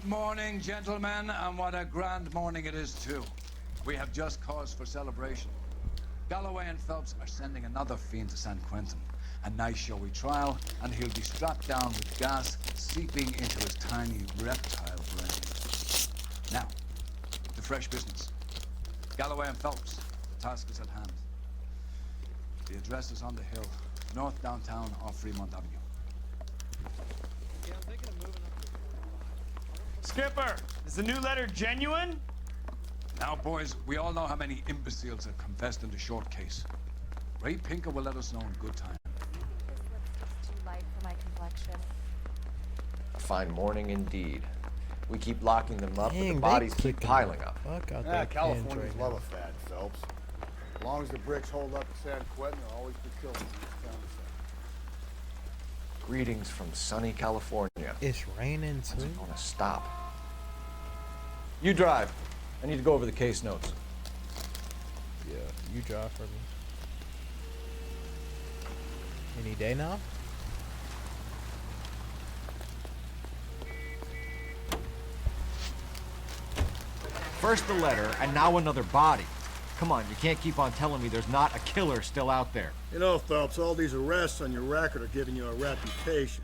Good morning, gentlemen, and what a grand morning it is, too. We have just cause for celebration. Galloway and Phelps are sending another fiend to San Quentin. A nice showy trial, and he'll be strapped down with gas seeping into his tiny reptile brain. Now, to fresh business. Galloway and Phelps, the task is at hand. The address is on the hill, north downtown off Fremont Avenue. Yeah, I'm thinking of moving up. Skipper, is the new letter genuine? Now, boys, we all know how many imbeciles have confessed in the short case. Ray Pinker will let us know in good time. This lipstick's too light for my complexion. A fine morning indeed. We keep locking them up, Dang, but the bodies they keep piling up. Fuck out Yeah, that Californians right love now. a fad, Phelps. As long as the bricks hold up at San Quentin, there'll always be killers in this town. Greetings from sunny California. It's raining When's too. it gonna stop? You drive. I need to go over the case notes. Yeah, you drive for me. Any day now? First the letter, and now another body. Come on, you can't keep on telling me there's not a killer still out there. You know, Phelps, all these arrests on your record are giving you a reputation.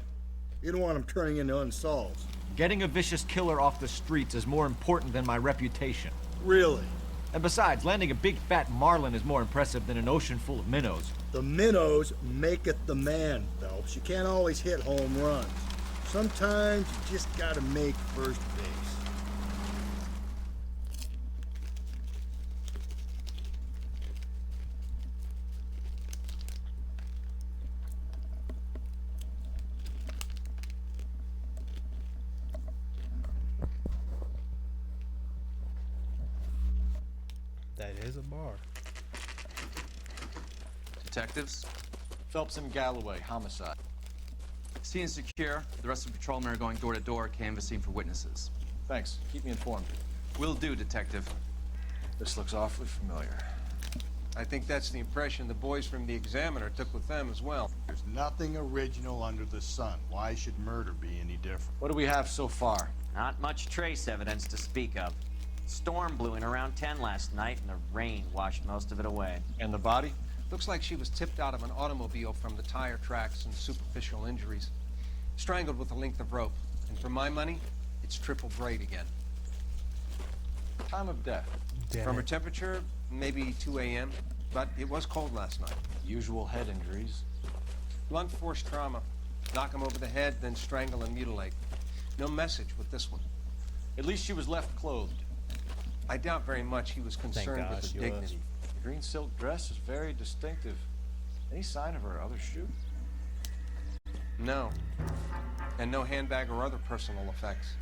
You don't want them turning into unsolved. Getting a vicious killer off the streets is more important than my reputation. Really? And besides, landing a big fat marlin is more impressive than an ocean full of minnows. The minnows maketh the man, Phelps. You can't always hit home runs. Sometimes you just gotta make first base. That is a bar. Detectives, Phelps and Galloway, homicide. scene secure. The rest of the patrolmen are going door to door, canvassing for witnesses. Thanks. Keep me informed. Will do, Detective. This looks awfully familiar. I think that's the impression the boys from the Examiner took with them as well. There's nothing original under the sun. Why should murder be any different? What do we have so far? Not much trace evidence to speak of. Storm blew in around 10 last night, and the rain washed most of it away. And the body? Looks like she was tipped out of an automobile from the tire tracks and superficial injuries. Strangled with a length of rope. And for my money, it's triple braid again. Time of death. From her temperature, maybe 2 a.m., but it was cold last night. Usual head injuries. Blunt force trauma. Knock him over the head, then strangle and mutilate. No message with this one. At least she was left clothed. I doubt very much he was concerned God with she her was. dignity. The green silk dress is very distinctive. Any sign of her other shoe? No. And no handbag or other personal effects.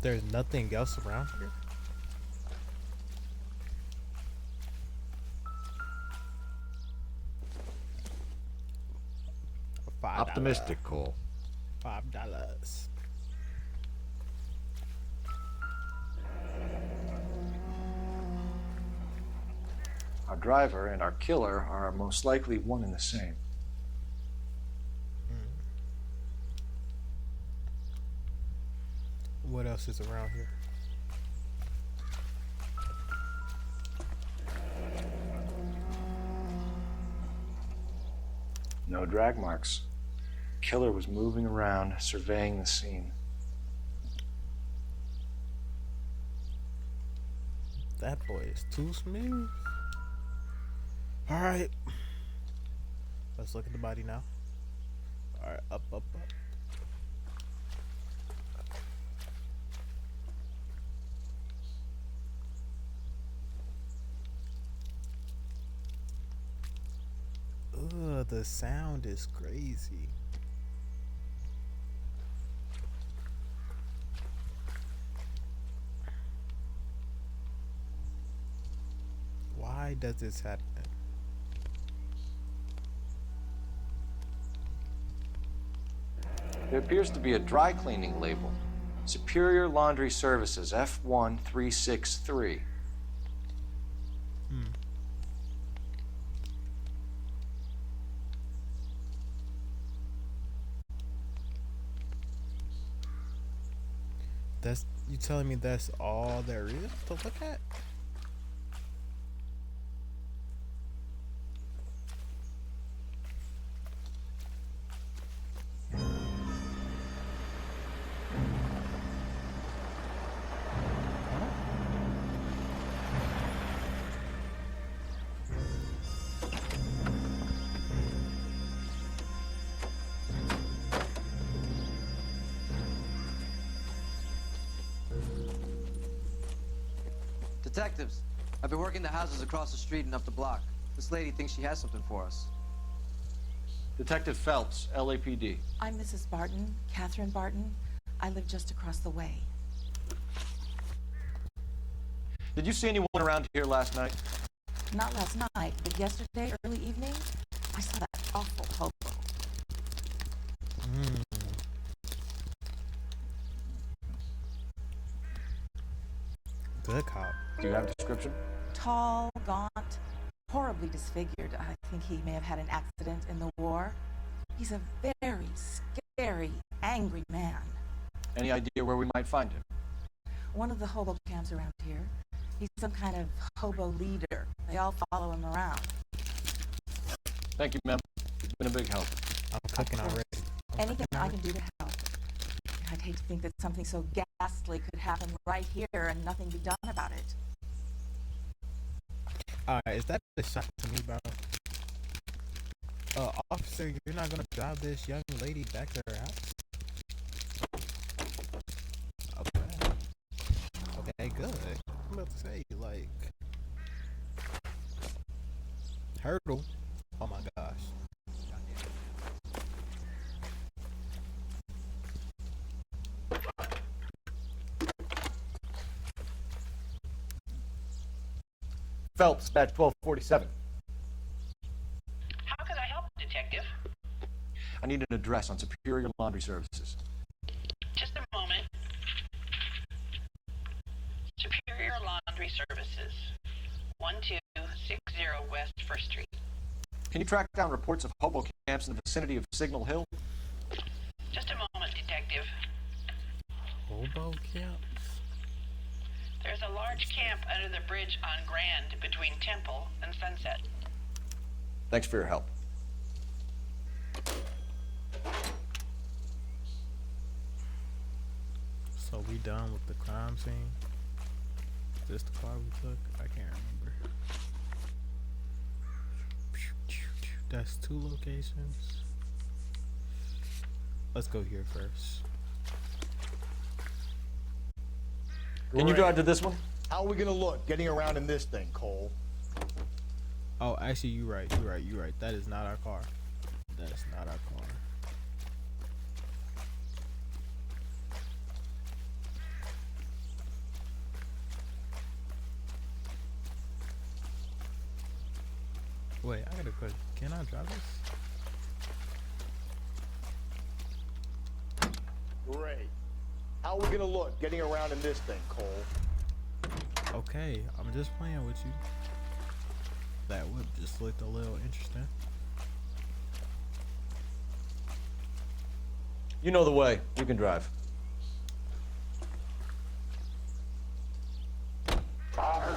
There's nothing else around here. $5. Optimistic, Cole. $5. Our driver and our killer are most likely one and the same. What else is around here? No drag marks. Killer was moving around, surveying the scene. That boy is too smooth. All right. Let's look at the body now. All right, up, up, up. Ugh, the sound is crazy. Why does this happen? There appears to be a dry cleaning label. Superior Laundry Services, F1363. That's you telling me that's all there is to look at? Detectives, I've been working the houses across the street and up the block. This lady thinks she has something for us. Detective Phelps, LAPD. I'm Mrs. Barton, Catherine Barton. I live just across the way. Did you see anyone around here last night? Not last night, but yesterday, early evening, I saw that awful hobo. Good cop. Do you have a description? Tall, gaunt, horribly disfigured. I think he may have had an accident in the war. He's a very scary, angry man. Any idea where we might find him? One of the hobo camps around here. He's some kind of hobo leader. They all follow him around. Thank you, ma'am. You've been a big help. I'm cooking already. Anything I can do to help. I'd hate to think that something so ghastly could happen right here and nothing be done about it. Alright, is that a shot to me, bro? Officer, you're not gonna drive this young lady back to her house? Okay. Okay, good. I'm about to say, like... Hurdle. Oh my gosh. Phelps, badge 1247. How can I help, Detective? I need an address on Superior Laundry Services. Just a moment. Superior Laundry Services, 1260 West 1st Street. Can you track down reports of hobo camps in the vicinity of Signal Hill? Just a moment, Detective. Hobo camps? There's a large camp under the bridge on Grand between Temple and Sunset. Thanks for your help. So we done with the crime scene? Is this the car we took? I can't remember. That's 2 locations. Let's go here first. Can you drive to this one? How are we gonna look getting around in this thing, Cole? Oh, actually, you're right. You're right. That is not our car. That is not our car. Wait, I got a question. Can I drive this? Great. How are we gonna look getting around in this thing, Cole? Okay, I'm just playing with you. That whip just looked a little interesting. You know the way. You can drive.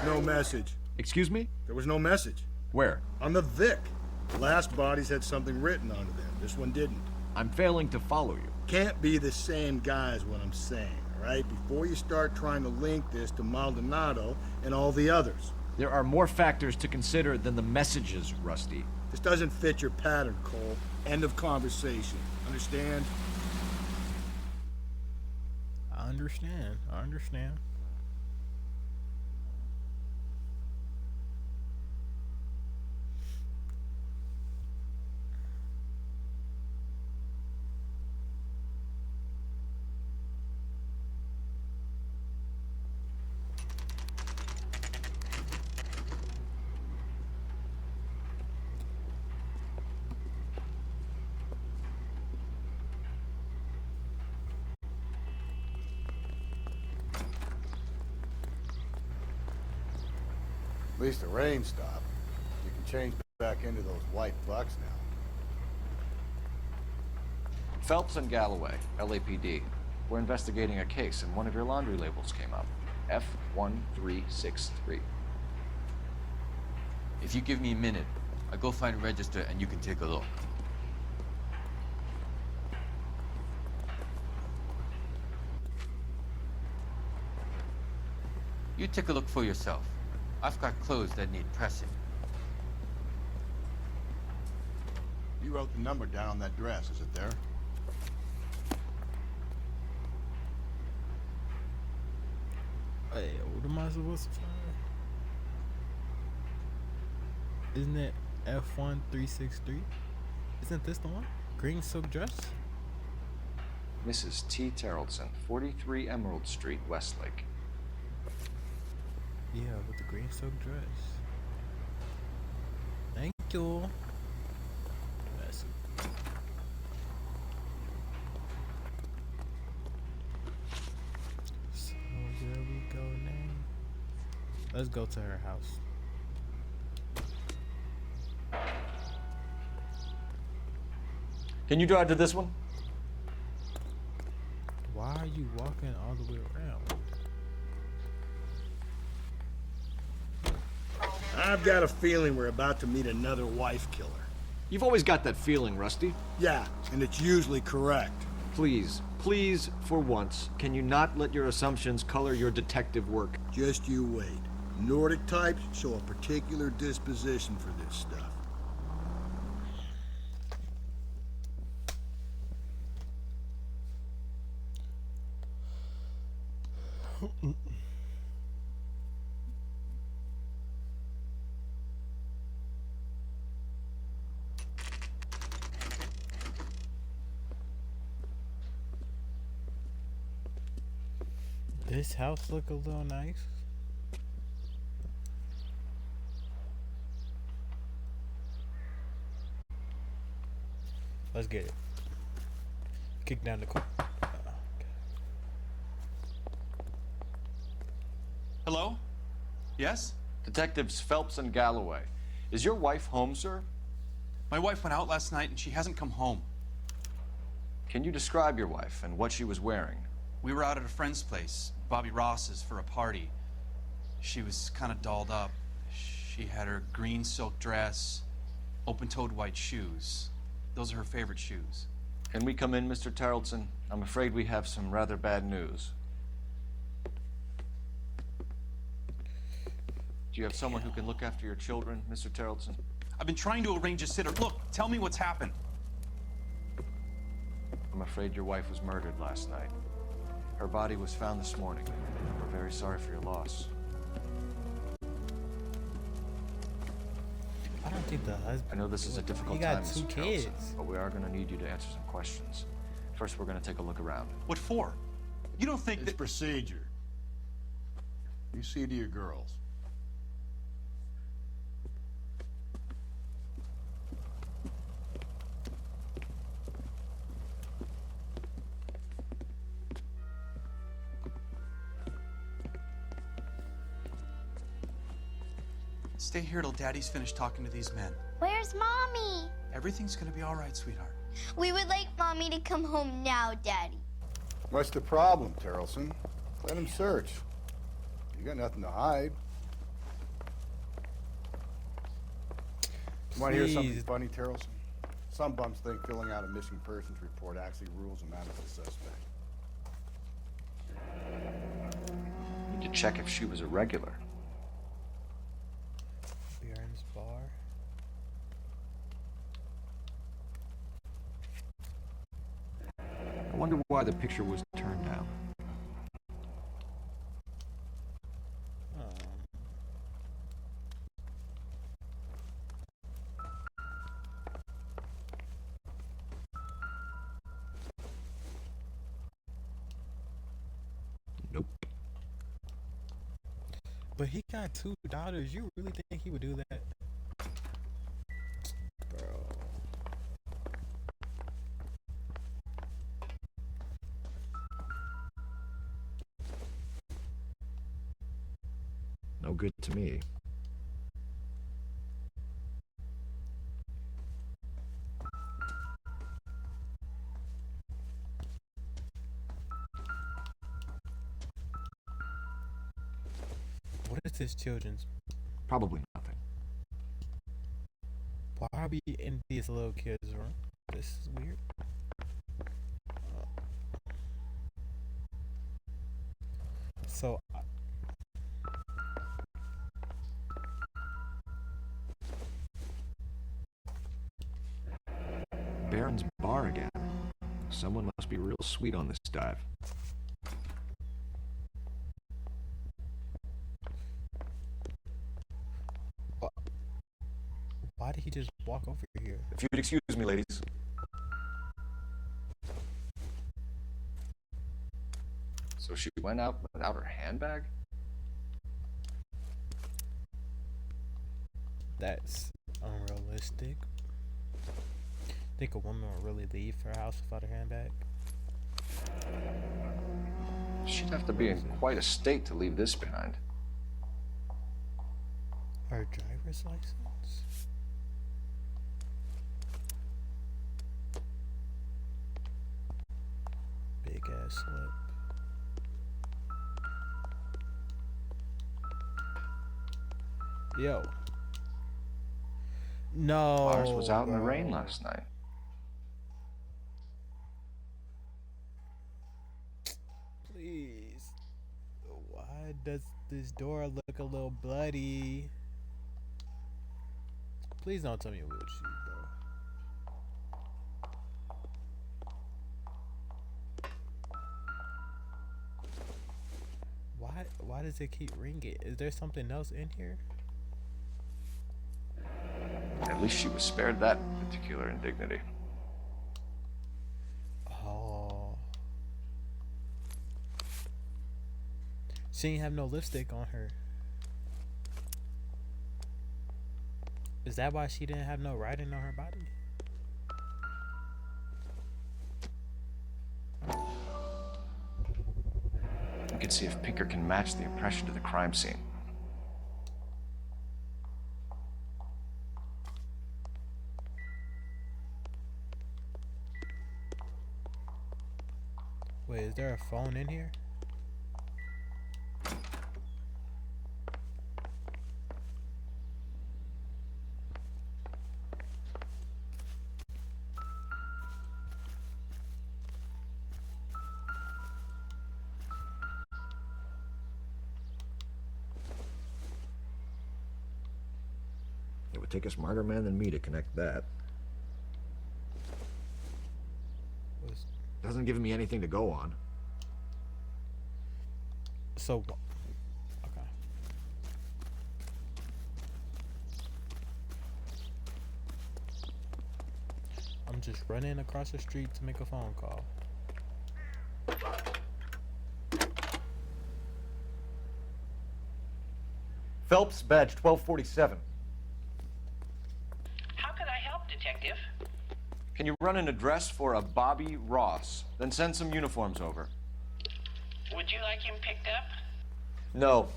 No message. Excuse me? There was no message. Where? On the Vic. The last bodies had something written onto them. This one didn't. I'm failing to follow you. Can't be the same guy is what I'm saying, all right? Before you start trying to link this to Maldonado and all the others. There are more factors to consider than the messages, Rusty. This doesn't fit your pattern, Cole. End of conversation. Understand? I understand. I understand. At least the rain stopped. You can change back into those white bucks now. Phelps and Galloway, LAPD. We're investigating a case, and one of your laundry labels came up. F1363. If you give me a minute, I'll go find a register and you can take a look. You take a look for yourself. I've got clothes that need pressing. You wrote the number down on that dress, is it there? Hey, what am I supposed to find? Isn't it F1363? Isn't this the one? Green silk dress? Mrs. T. Terrellson, 43 Emerald Street, Westlake. Yeah, with the green silk dress. Thank you. That's so where we go now? Let's go to her house. Can you drive to this one? Why are you walking all the way around? I've got a feeling we're about to meet another wife killer. You've always got that feeling, Rusty. Yeah, and it's usually correct. Please, please, for once, can you not let your assumptions color your detective work? Just you wait. Nordic types show a particular disposition for this stuff. This house look a little nice. Let's get it. Kick down the car. Hello? Yes? Detectives Phelps and Galloway. Is your wife home, sir? My wife went out last night and she hasn't come home. Can you describe your wife and what she was wearing? We were out at a friend's place, Bobby Ross's, for a party. She was kind of dolled up. She had her green silk dress, open-toed white shoes. Those are her favorite shoes. Can we come in, Mr. Tarleton? I'm afraid we have some rather bad news. Do you have someone who can look after your children, Mr. Tarleton? I've been trying to arrange a sitter. Look, tell me what's happened. I'm afraid your wife was murdered last night. Her body was found this morning. We're very sorry for your loss. I don't think the husband. I know this is a difficult he got time, two Mr. kids. Tarleton, but we are going to need you to answer some questions. First, we're going to take a look around. What for? You don't think It's that... procedure. You see to your girls. Stay here till Daddy's finished talking to these men. Where's Mommy? Everything's gonna be all right, sweetheart. We would like Mommy to come home now, Daddy. What's the problem, Terrelson? Let him search. You got nothing to hide. You want to hear something funny, Terrelson? Some bums think filling out a missing persons report actually rules them out as a suspect. Need to check if she was a regular. Bjorn's bar. I wonder why the picture was turned down. Nope. But he got two daughters. You really think he would do that? Bro. No good to me. What is this children's? Probably nothing. Why are we in these little kids' room? This is weird. So. Baron's bar again. Someone must be real sweet on this dive. Why did he just walk over here? If you'd excuse me, ladies. So she went out without her handbag? That's unrealistic. Think a woman would really leave her house without her handbag? She'd have to be in quite a state to leave this behind. Her driver's license? Big ass slip. Yo. No. Ours was out in the rain last night. Please. Why does this door look a little bloody? Please don't tell me it was you, bro. Why does it keep ringing? Is there something else in here? At least she was spared that particular indignity. Oh. She didn't have no lipstick on her. Is that why she didn't have no writing on her body? We can see if Pinker can match the impression to the crime scene. Wait, is there a phone in here? It would take a smarter man than me to connect that. Doesn't give me anything to go on. So, okay. I'm just running across the street to make a phone call. Phelps, badge 1247. How can I help, Detective? Can you run an address for a Bobby Ross? Then send some uniforms over. Would you like him picked up? No.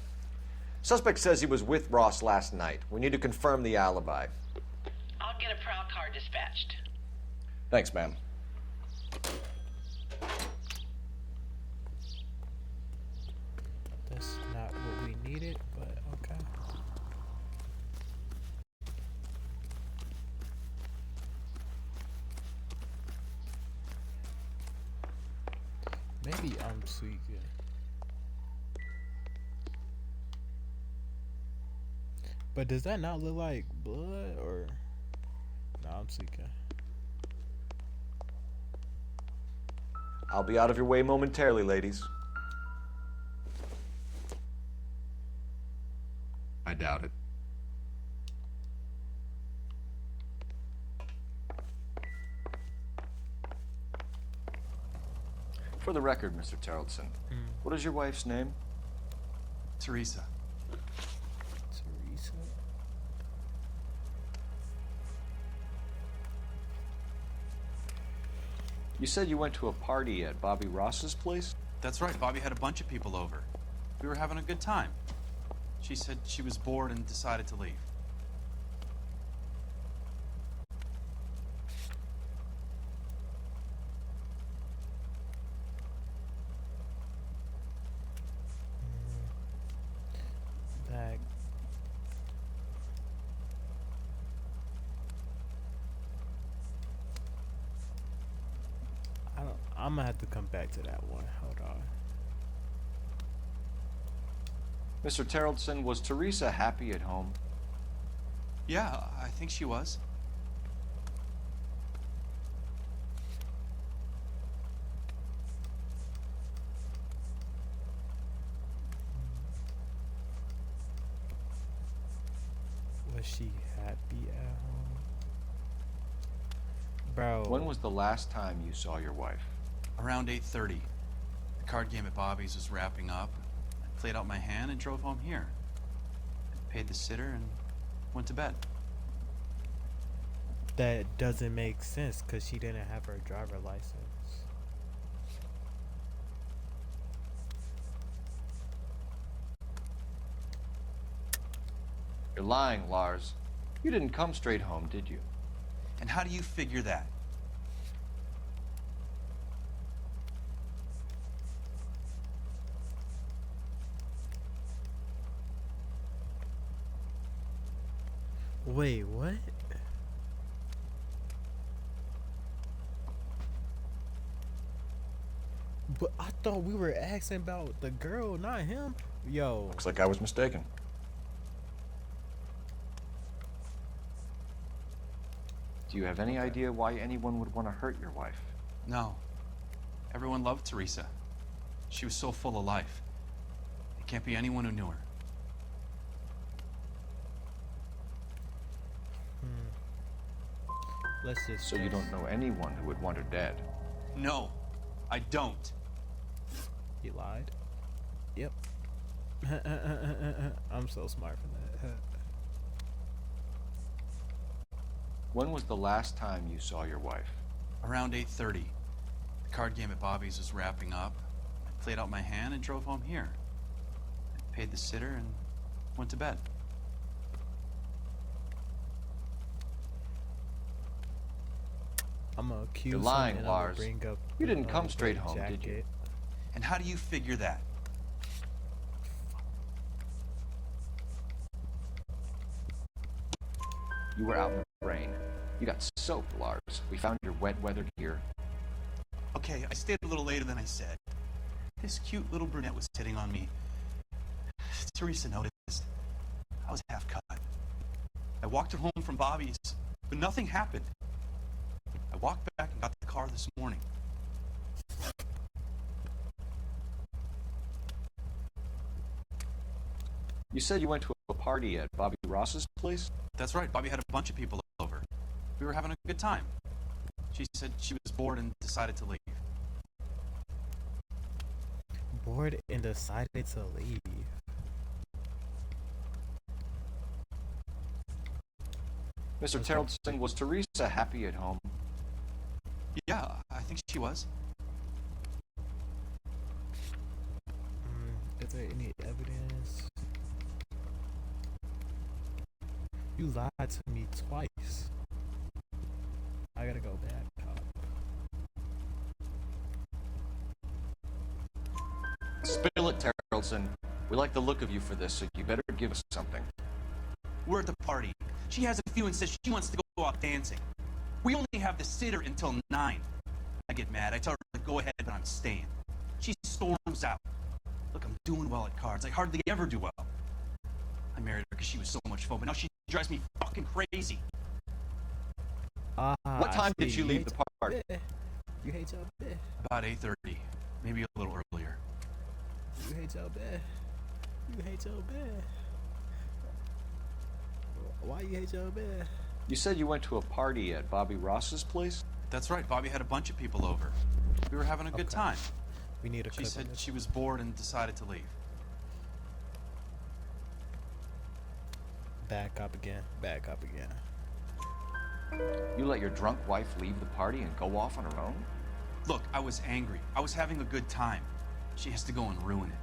Suspect says he was with Ross last night. We need to confirm the alibi. I'll get a prowl car dispatched. Thanks, ma'am. That's not what we needed, but okay. Maybe I'm tweaking. But does that not look like blood or? No, I'm tweaking. I'll be out of your way momentarily, ladies. I doubt it. For the record, Mr. Tarleton, what is your wife's name? Teresa. Teresa. You said you went to a party at Bobby Ross's place? That's right, Bobby had a bunch of people over. We were having a good time. She said she was bored and decided to leave. I'm gonna have to come back to that one. Hold on. Mr. Terrellson, was Teresa happy at home? Yeah, I think she was. Was she happy at home? Bro. When was the last time you saw your wife? Around 8:30. The card game at Bobby's was wrapping up. I played out my hand and drove home here. I paid the sitter and went to bed. That doesn't make sense because she didn't have her driver license. You're lying, Lars. You didn't come straight home, did you? And how do you figure that? Wait, what? But I thought we were asking about the girl, not him. Yo. Looks like I was mistaken. Do you have any idea why anyone would want to hurt your wife? No. Everyone loved Teresa. She was so full of life. It can't be anyone who knew her. Let's just. So you don't know anyone who would want her dead? No, I don't. He lied. Yep. I'm so smart for that. When was the last time you saw your wife? Around 8:30. The card game at Bobby's was wrapping up. I played out my hand and drove home here. I paid the sitter and went to bed. I'm gonna accuse You're him lying, and I'm gonna Lars. bring up You didn't come the straight home, jacket. did you? And how do you figure that? You were out in the rain. You got soaked, Lars. We found your wet weather gear. Okay, I stayed a little later than I said. This cute little brunette was hitting on me. Teresa noticed. I was half cut. I walked her home from Bobby's, but nothing happened. I walked back and got the car this morning. You said you went to a party at Bobby Ross's place? That's right, Bobby had a bunch of people over. We were having a good time. She said she was bored and decided to leave. Bored and decided to leave. Mr. Terrellson, was Teresa happy at home? Yeah, I think she was. Is there any evidence? You lied to me twice. I gotta go back up. Spill it, Terrellson. We like the look of you for this, so you better give us something. We're at the party. She has a few and says she wants to go out dancing. We only have the sitter until 9. I get mad. I tell her to go ahead, but I'm staying. She storms out. Look, I'm doing well at cards. I hardly ever do well. I married her because she was so much fun, but now she drives me fucking crazy. What time did you leave the party? You hate your bed. About 8:30, maybe a little earlier. You hate your bed. You hate your bed. Why you hate your bed? You said you went to a party at Bobby Ross's place? That's right. Bobby had a bunch of people over. We were having a good time. We need a She said she was bored and decided to leave. Back up again. Back up again. You let your drunk wife leave the party and go off on her own? Look, I was angry. I was having a good time. She has to go and ruin it.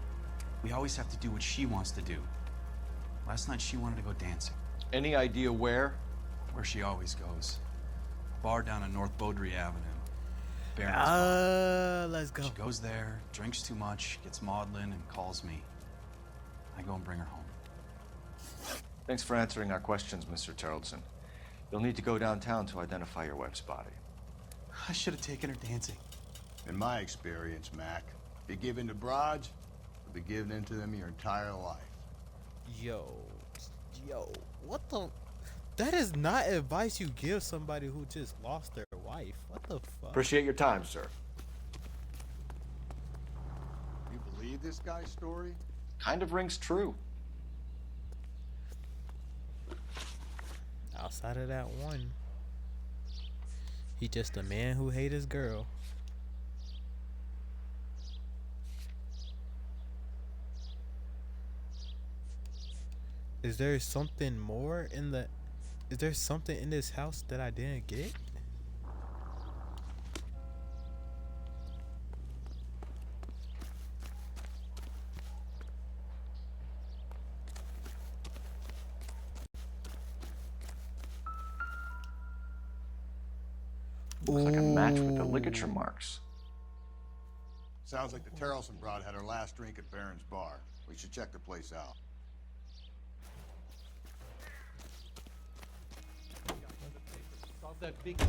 We always have to do what she wants to do. Last night she wanted to go dancing. Any idea where? Where she always goes. A bar down on North Beaudry Avenue. Let's go. She goes there, drinks too much, gets maudlin, and calls me. I go and bring her home. Thanks for answering our questions, Mr. Terrellson. You'll need to go downtown to identify your wife's body. I should have taken her dancing. In my experience, Mac, if you give in to broads, you'll be giving in to them your entire life. Yo, what the? That is not advice you give somebody who just lost their wife. What the fuck? Appreciate your time, sir. You believe this guy's story? Kind of rings true. Outside of that one, he just a man who hate his girl. Is there something more in the? Is there something in this house that I didn't get? Looks like a match with the ligature marks. Sounds like the Terrelson broad had her last drink at Barron's bar. We should check the place out. Solve that big case.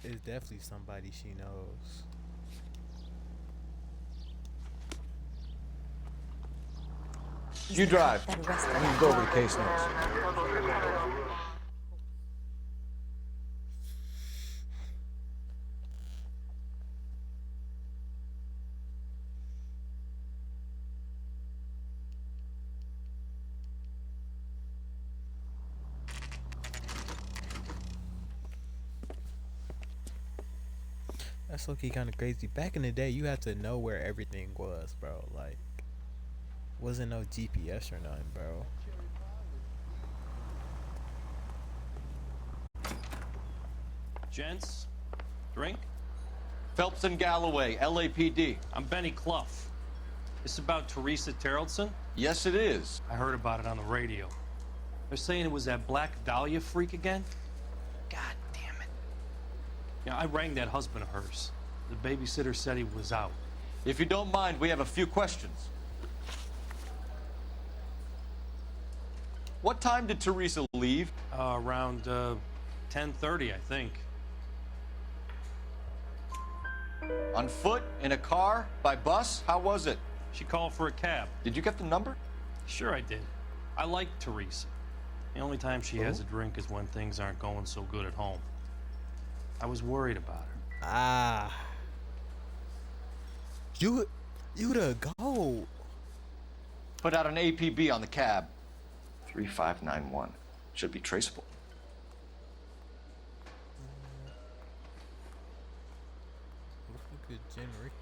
It's definitely somebody she knows. You drive. I need to go over the case notes. That's looking kind of crazy. Back in the day, you had to know where everything was, bro. Like, wasn't no GPS or nothing, bro. Gents, drink? Phelps and Galloway, LAPD. I'm Benny Clough. This about Teresa Terrelson? Yes, it is. I heard about it on the radio. They're saying it was that Black Dahlia freak again? God damn it. Yeah, I rang that husband of hers. The babysitter said he was out. If you don't mind, we have a few questions. What time did Teresa leave? Around 10:30, I think. On foot? In a car? By bus? How was it? She called for a cab. Did you get the number? Sure I did. I like Teresa. The only time she has a drink is when things aren't going so good at home. I was worried about her. Ah. You the goat. Put out an APB on the cab. 3591. Should be traceable. Look at Jen Ricky.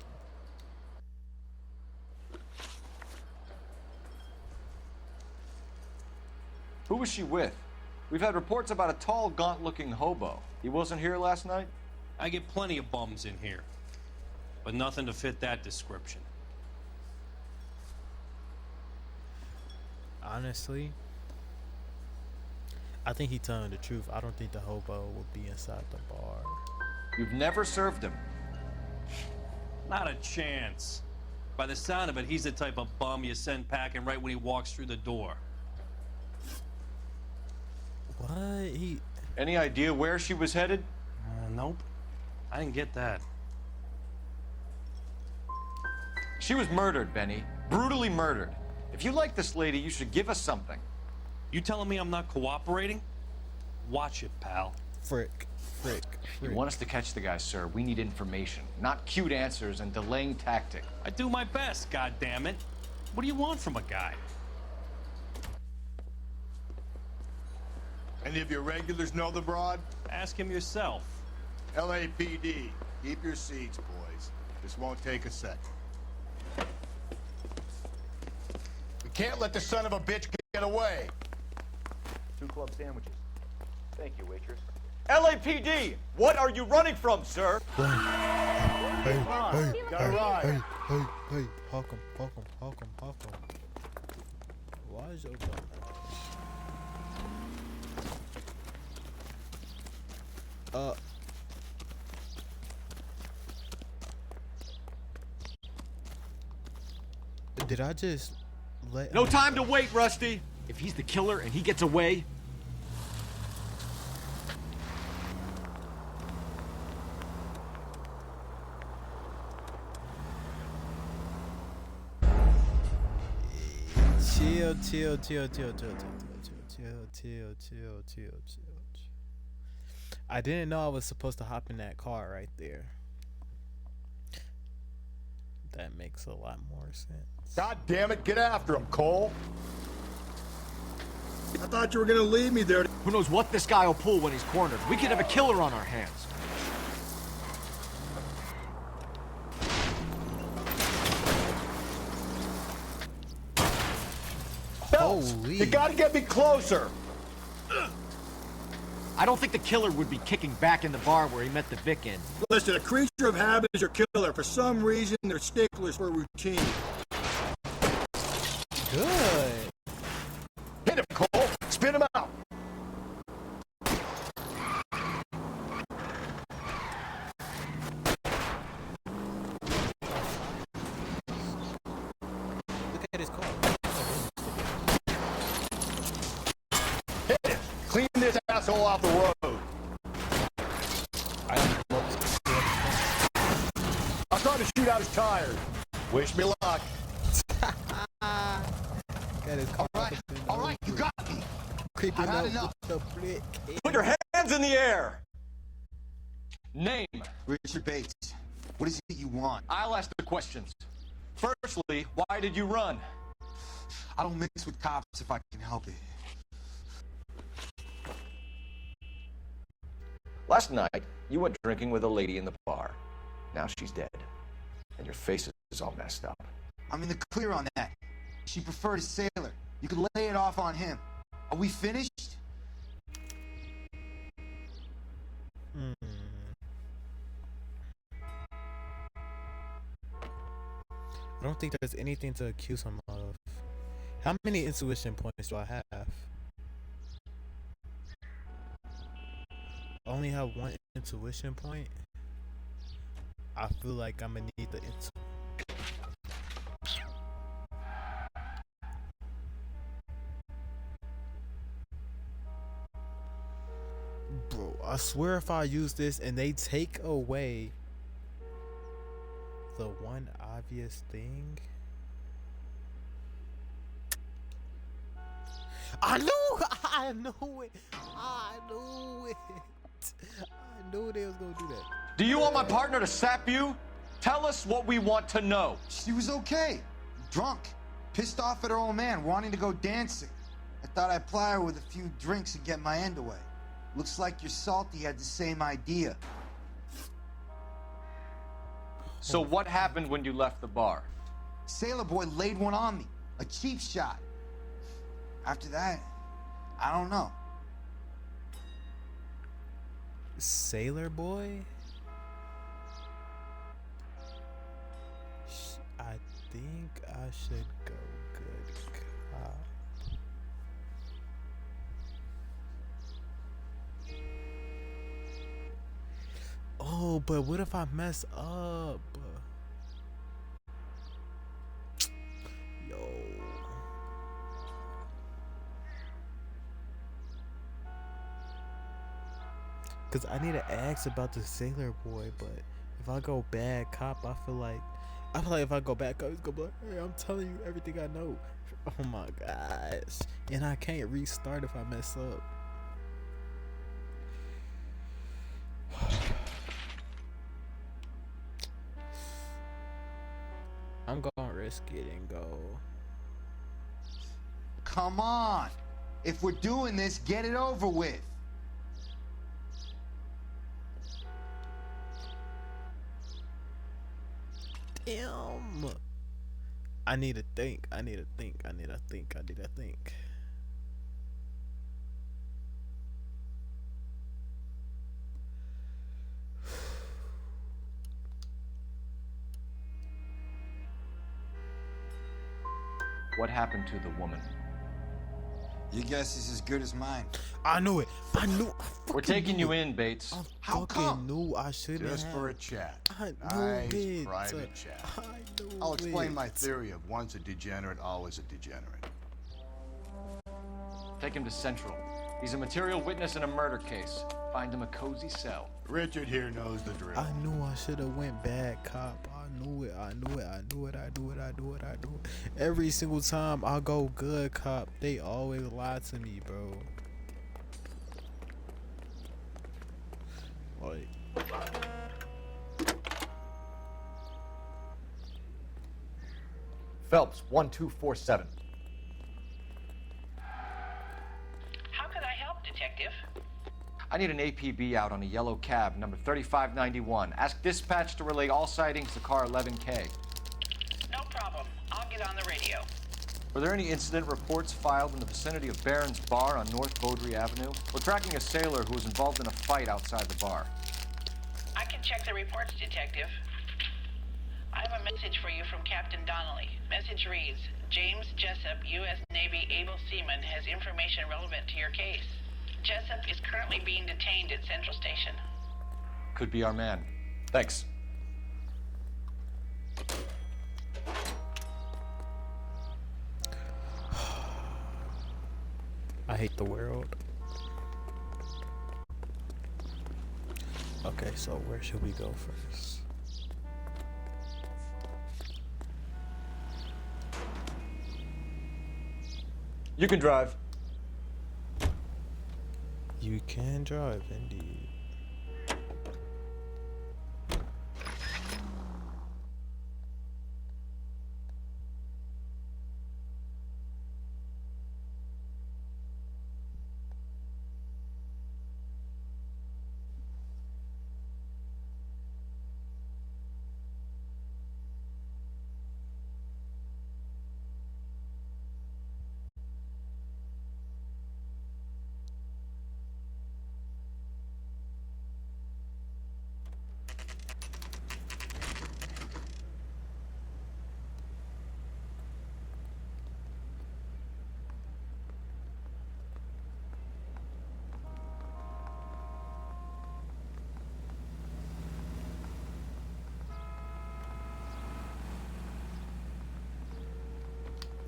Who was she with? We've had reports about a tall, gaunt-looking hobo. He wasn't here last night? I get plenty of bums in here, but nothing to fit that description. Honestly, I think he telling the truth. I don't think the hobo would be inside the bar. You've never served him. Not a chance. By the sound of it, he's the type of bum you send packing right when he walks through the door. What? Any idea where she was headed? Nope. I didn't get that. She was murdered, Benny. Brutally murdered. If you like this lady, you should give us something. You telling me I'm not cooperating? Watch it, pal. Frick. You want us to catch the guy, sir. We need information, not cute answers and delaying tactic. I do my best, goddammit. What do you want from a guy? Any of your regulars know the broad? Ask him yourself. LAPD, keep your seats, boys. This won't take a second. We can't let the son of a bitch get away. 2 club sandwiches. Thank you, waitress. LAPD! What are you running from, sir? Hey, Gotta ride. Hey, hawk him. Why is your gun? Did I just let... No time to wait, Rusty! If he's the killer and he gets away... I didn't know I was supposed to hop in that car right there. That makes a lot more sense. God damn it, get after him, Cole. I thought you were gonna leave me there. Who knows what this guy will pull when he's cornered? We could have a killer on our hands. Phelps, you gotta get me closer. I don't think the killer would be kicking back in the bar where he met the Vic in. Listen, a creature of habit is your killer. For some reason, they're sticklers for routine. Good. Hit him, Cole. Spin him out. Look at his car. Hit it. Clean this asshole off the road. I'm trying to shoot out his tires. Wish me luck. All right, you got me. Creeping I've had up enough. with the flick. Put your hands in the air. Name. Richard Bates. What is it you want? I'll ask the questions. Firstly, why did you run? I don't mix with cops if I can help it. Last night, you went drinking with a lady in the bar. Now she's dead. And your face is all messed up. I'm in the clear on that. She preferred a sailor. You could lay it off on him. Are we finished? I don't think there's anything to accuse him of. How many intuition points do I have? I only have one intuition point. I feel like I'm gonna need the Bro, I swear if I use this and they take away the one obvious thing. I knew it. I knew it. I knew they was gonna do that. Do you want my partner to sap you? Tell us what we want to know. She was okay. Drunk. Pissed off at her old man, wanting to go dancing. I thought I'd ply her with a few drinks and get my end away. Looks like your salty had the same idea. So what happened when you left the bar? Sailor boy laid one on me. A cheap shot. After that, I don't know. Sailor boy? I think I should go good cop. Oh, but what if I mess up? Yo. Cause I need to ask about the sailor boy, but if I go bad cop, I feel like if I go bad cop, he's gonna be like, hey, I'm telling you everything I know. Oh my gosh. And I can't restart if I mess up. I'm gonna risk it and go. Come on. If we're doing this, get it over with. Damn. I need to think. What happened to the woman? Your guess is as good as mine. I knew it. We're taking you in, Bates. How come? Knew I shouldn't Just have. for a chat. I Nice knew it. private chat. I knew I'll explain it. my theory of once a degenerate, always a degenerate. Take him to Central. He's a material witness in a murder case. Find him a cozy cell. Richard here knows the drill. I knew I should have went bad cop. I knew it. I knew it. I knew it. I knew it. I knew it. I knew it. Every single time I go good cop, they always lie to me, bro. Like. Phelps, 1247. How could I help, Detective? I need an APB out on a yellow cab, number 3591. Ask dispatch to relay all sightings to car 11K. No problem. I'll get on the radio. Were there any incident reports filed in the vicinity of Barron's Bar on North Beaudry Avenue? We're tracking a sailor who was involved in a fight outside the bar. I can check the reports, Detective. I have a message for you from Captain Donnelly. Message reads, James Jessup, U.S. Navy able seaman, has information relevant to your case. Jessup is currently being detained at Central Station. Could be our man. Thanks. I hate the world. Okay, so where should we go first? You can drive. You can drive, indeed.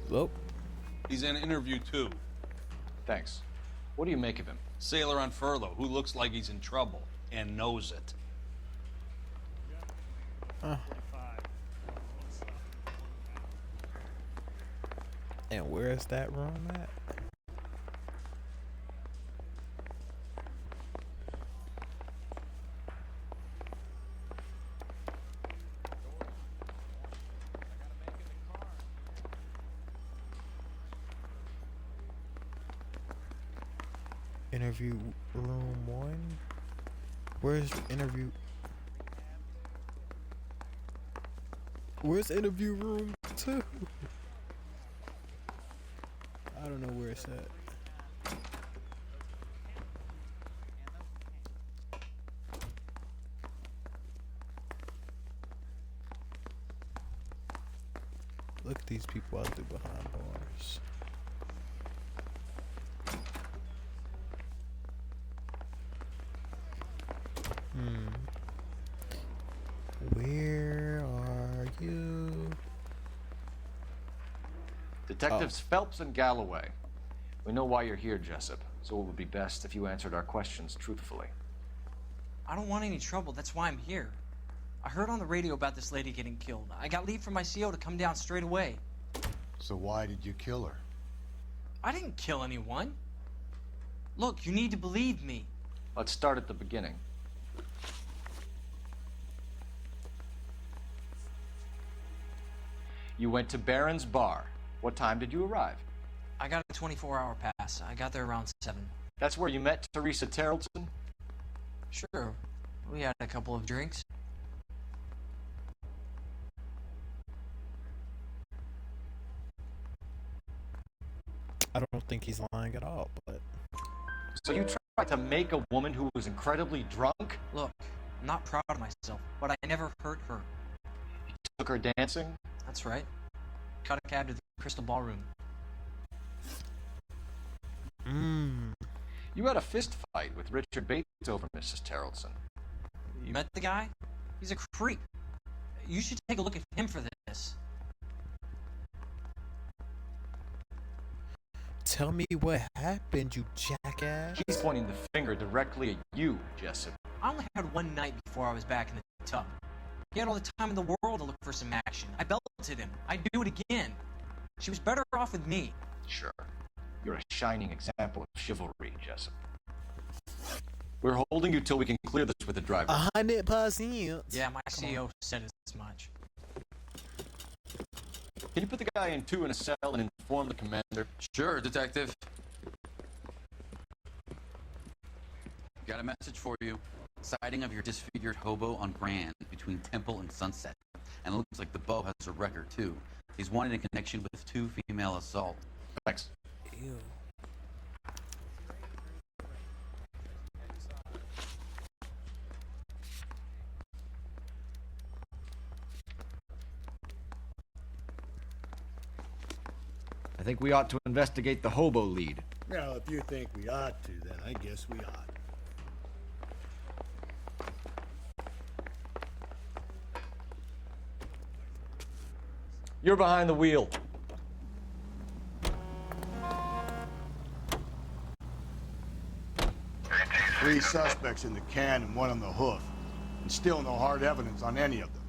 Hello? He's in interview 2. Thanks. What do you make of him? Sailor on furlough who looks like he's in trouble and knows it. And where is that room at? Interview room 1? Where's interview? Where's interview room 2? I don't know where it's at. Look at these people out there behind bars. Where are you? Detectives Phelps and Galloway. We know why you're here, Jessup, so it would be best if you answered our questions truthfully. I don't want any trouble. That's why I'm here. I heard on the radio about this lady getting killed. I got leave from my CO to come down straight away. So why did you kill her? I didn't kill anyone. Look, you need to believe me. Let's start at the beginning. You went to Barron's Bar. What time did you arrive? I got a 24-hour pass. I got there around 7. That's where you met Teresa Tarleton? Sure. We had a couple of drinks. I don't think he's lying at all, but... So you tried to make a woman who was incredibly drunk? Look, I'm not proud of myself, but I never hurt her. You took her dancing? That's right. Caught a cab to the Crystal Ballroom. You had a fist fight with Richard Bates over Mrs. Tarleton. You met the guy? He's a creep. You should take a look at him for this. Tell me what happened, you jackass. He's pointing the finger directly at you, Jessup. I only had one night before I was back in the tub. He had all the time in the world to look for some action. I belted him. I'd do it again. She was better off with me. Sure. You're a shining example of chivalry, Jessup. We're holding you till we can clear this with the driver. 100%. Yeah, my CEO said as much. Can you put the guy in 2 in a cell and inform the commander? Sure, Detective. Got a message for you. Sighting of your disfigured hobo on Grand between Temple and Sunset. And it looks like the Beau has a record, too. He's wanted in connection with 2 female assaults. Thanks. Ew. I think we ought to investigate the hobo lead. Well, if you think we ought to, then I guess we ought. You're behind the wheel. 3 suspects in the can and 1 on the hoof. And still no hard evidence on any of them.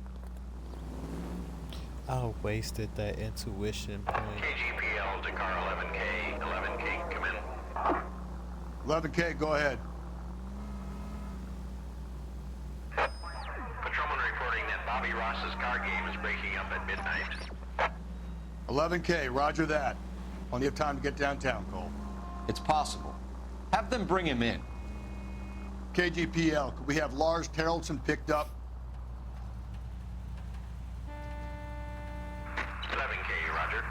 I wasted that intuition point. KGPL to car 11K. 11K, come in. 11K, go ahead. Patrolman reporting that Bobby Ross's car game is breaking up at midnight. 11K, roger that. Plenty of time to get downtown, Cole. It's possible. Have them bring him in. KGPL, could we have Lars Terrelson picked up? 11K, roger.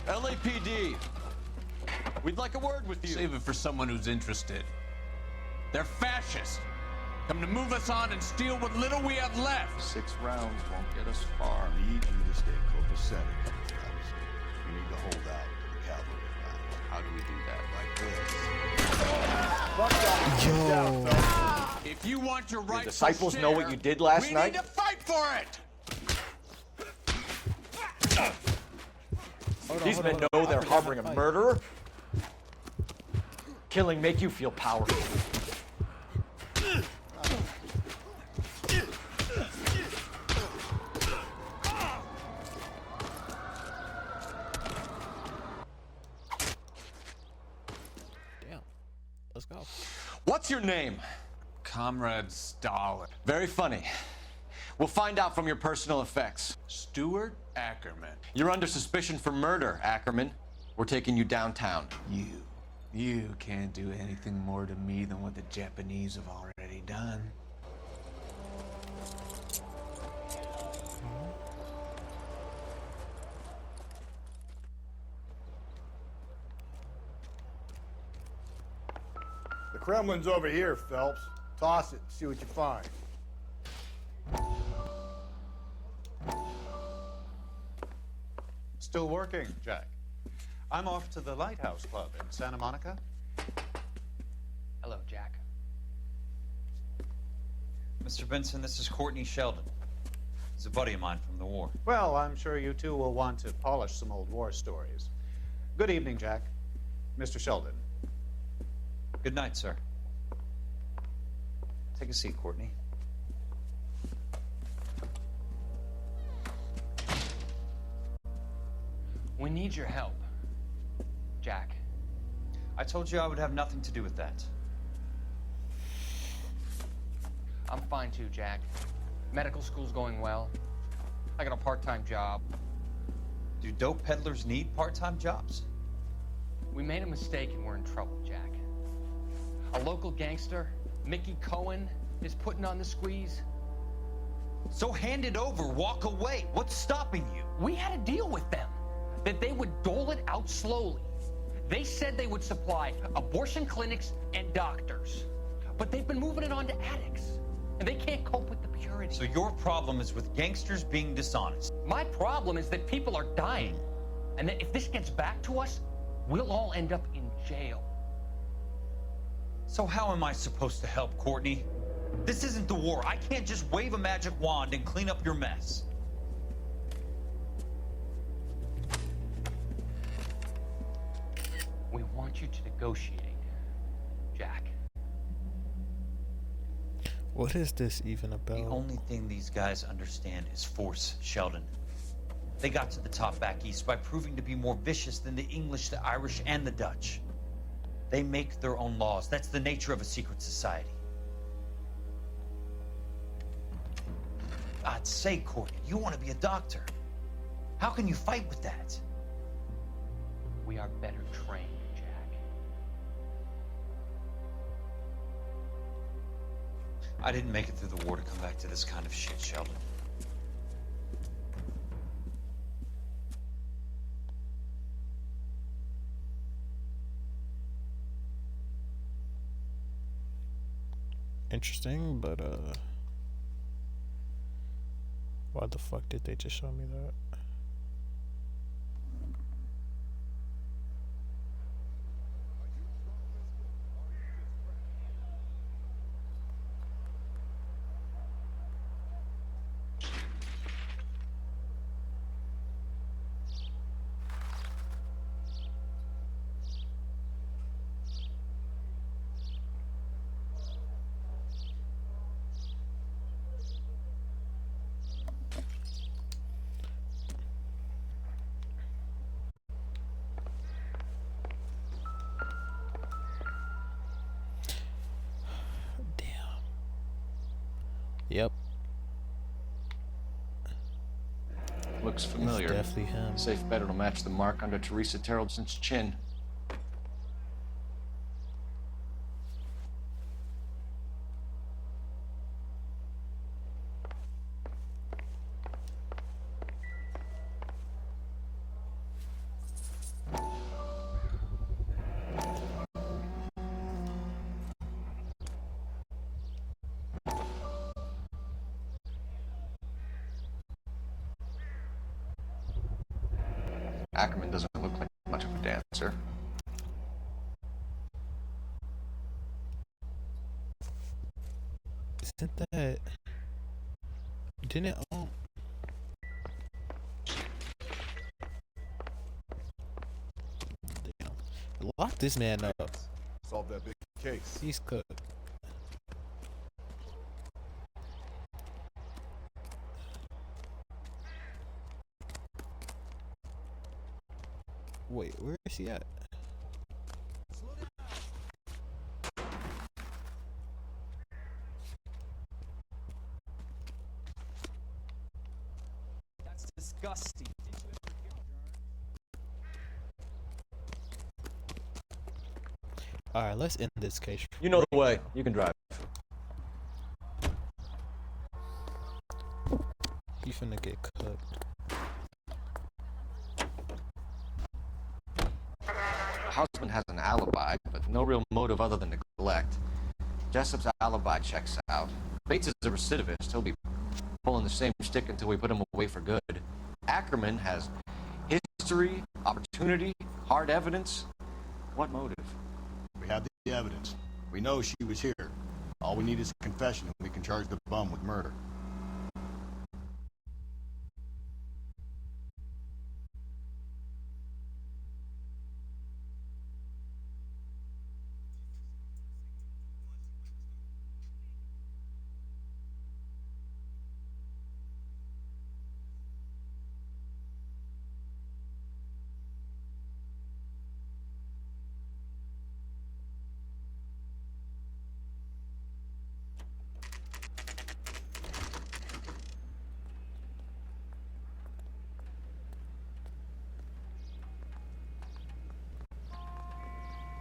LAPD. We'd like a word with you. Save it for someone who's interested. They're fascists. Come to move us on and steal what little we have left. 6 rounds won't get us far. I need you to stay copacetic. You need to hold out until the cavalry arrives. How do we do that? Like this. Yo. If you want your right, Your disciples know what you did last night? We need to fight for it. These men know they're harboring a murderer. Killing make you feel powerful. Damn. Let's go. What's your name? Comrade Stalin. Very funny. We'll find out from your personal effects. Stuart Ackerman. You're under suspicion for murder, Ackerman. We're taking you downtown. You can't do anything more to me than what the Japanese have already done. The Kremlin's over here, Phelps. Toss it, see what you find. Still working, Jack. I'm off to the Lighthouse Club in Santa Monica. Hello, Jack. Mr. Benson, this is Courtney Sheldon. He's a buddy of mine from the war. Well, I'm sure you two will want to polish some old war stories. Good evening, Jack. Mr. Sheldon. Good night, sir. Take a seat, Courtney. We need your help, Jack. I told you I would have nothing to do with that. I'm fine too, Jack. Medical school's going well. I got a part-time job. Do dope peddlers need part-time jobs? We made a mistake and we're in trouble, Jack. A local gangster, Mickey Cohen, is putting on the squeeze. So hand it over, walk away. What's stopping you? We had a deal with them that they would dole it out slowly. They said they would supply abortion clinics and doctors, but they've been moving it on to addicts, and they can't cope with the purity. So your problem is with gangsters being dishonest. My problem is that people are dying, and that if this gets back to us, we'll all end up in jail. So how am I supposed to help, Courtney? This isn't the war. I can't just wave a magic wand and clean up your mess. We want you to negotiate, Jack. What is this even about? The only thing these guys understand is force, Sheldon. They got to the top back east by proving to be more vicious than the English, the Irish, and the Dutch. They make their own laws. That's the nature of a secret society. God's sake, Courtney, you want to be a doctor. How can you fight with that? We are better trained, Jack. I didn't make it through the war to come back to this kind of shit, Sheldon. Interesting, but why the fuck did they just show me that? Yep. Looks familiar. It's definitely him. Safe bet it'll match the mark under Teresa Terrelson's chin. Ackerman doesn't look like much of a dancer. Isn't that... Didn't it... Damn. Lock this man up. Solve that big case. He's cooked. Wait, where is he at? That's disgusting. Alright, let's end this case. You know the way. You can drive. You finna get cooked. Husband has an alibi, but no real motive other than neglect. Jessup's alibi checks out. Bates is a recidivist. He'll be pulling the same stick until we put him away for good. Ackerman has history, opportunity, hard evidence. What motive? We have the evidence. We know she was here. All we need is a confession, and we can charge the bum with murder.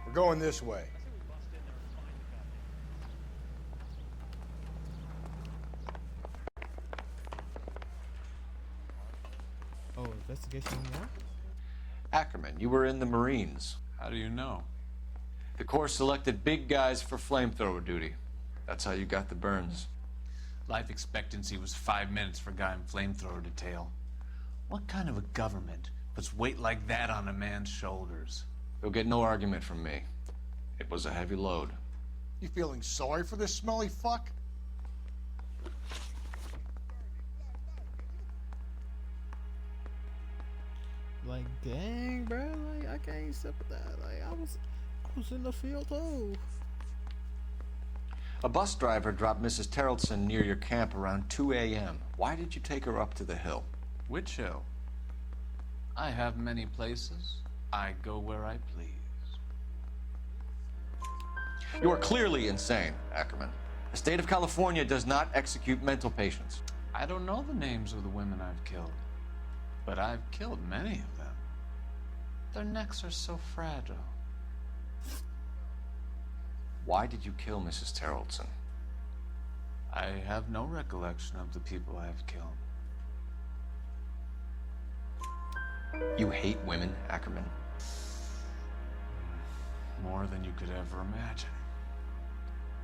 We're going this way. Oh, investigation more? Ackerman, you were in the Marines. How do you know? The Corps selected big guys for flamethrower duty. That's how you got the burns. Life expectancy was 5 minutes for a guy in flamethrower detail. What kind of a government puts weight like that on a man's shoulders? You'll get no argument from me. It was a heavy load. You feeling sorry for this smelly fuck? Like, dang, bro. Like, I can't sympathize. Like, I was in the field too. A bus driver dropped Mrs. Terrelson near your camp around 2 a.m. Why did you take her up to the hill? Which hill? I have many places. I go where I please. You are clearly insane, Ackerman. The state of California does not execute mental patients. I don't know the names of the women I've killed, but I've killed many of them. Their necks are so fragile. Why did you kill Mrs. Terrelson? I have no recollection of the people I have killed. You hate women, Ackerman? More than you could ever imagine.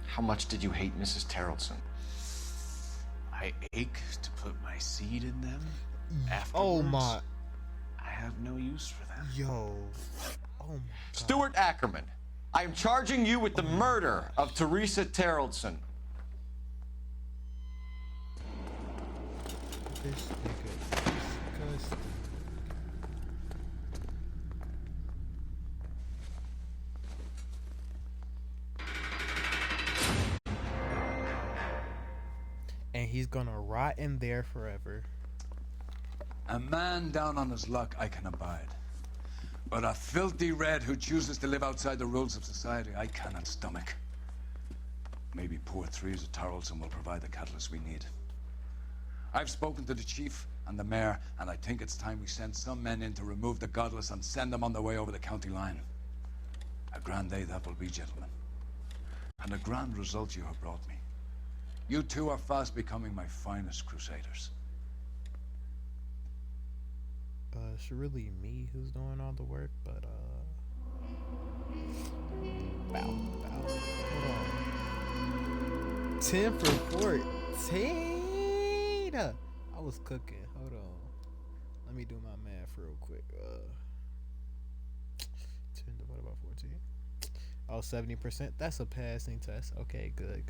How much did you hate Mrs. Terrelson? I ache to put my seed in them. Afterwards, Oh my. I have no use for them. Yo. Oh my God. Stuart Ackerman, I am charging you with the murder of Teresa Terrelson. This nigga is disgusting. And he's gonna rot in there forever. A man down on his luck I can abide. But a filthy red who chooses to live outside the rules of society I cannot stomach. Maybe poor Teresa Terrelson will provide the catalyst we need. I've spoken to the chief and the mayor, and I think it's time we send some men in to remove the godless and send them on their way over the county line. A grand day that will be, gentlemen. And a grand result you have brought me. You two are fast becoming my finest crusaders. It's really me who's doing all the work, but hold on. 10 for 14. I was cooking. Hold on. Let me do my math real quick. 10 divided by 14. Oh, 70%. That's a passing test. Okay, good.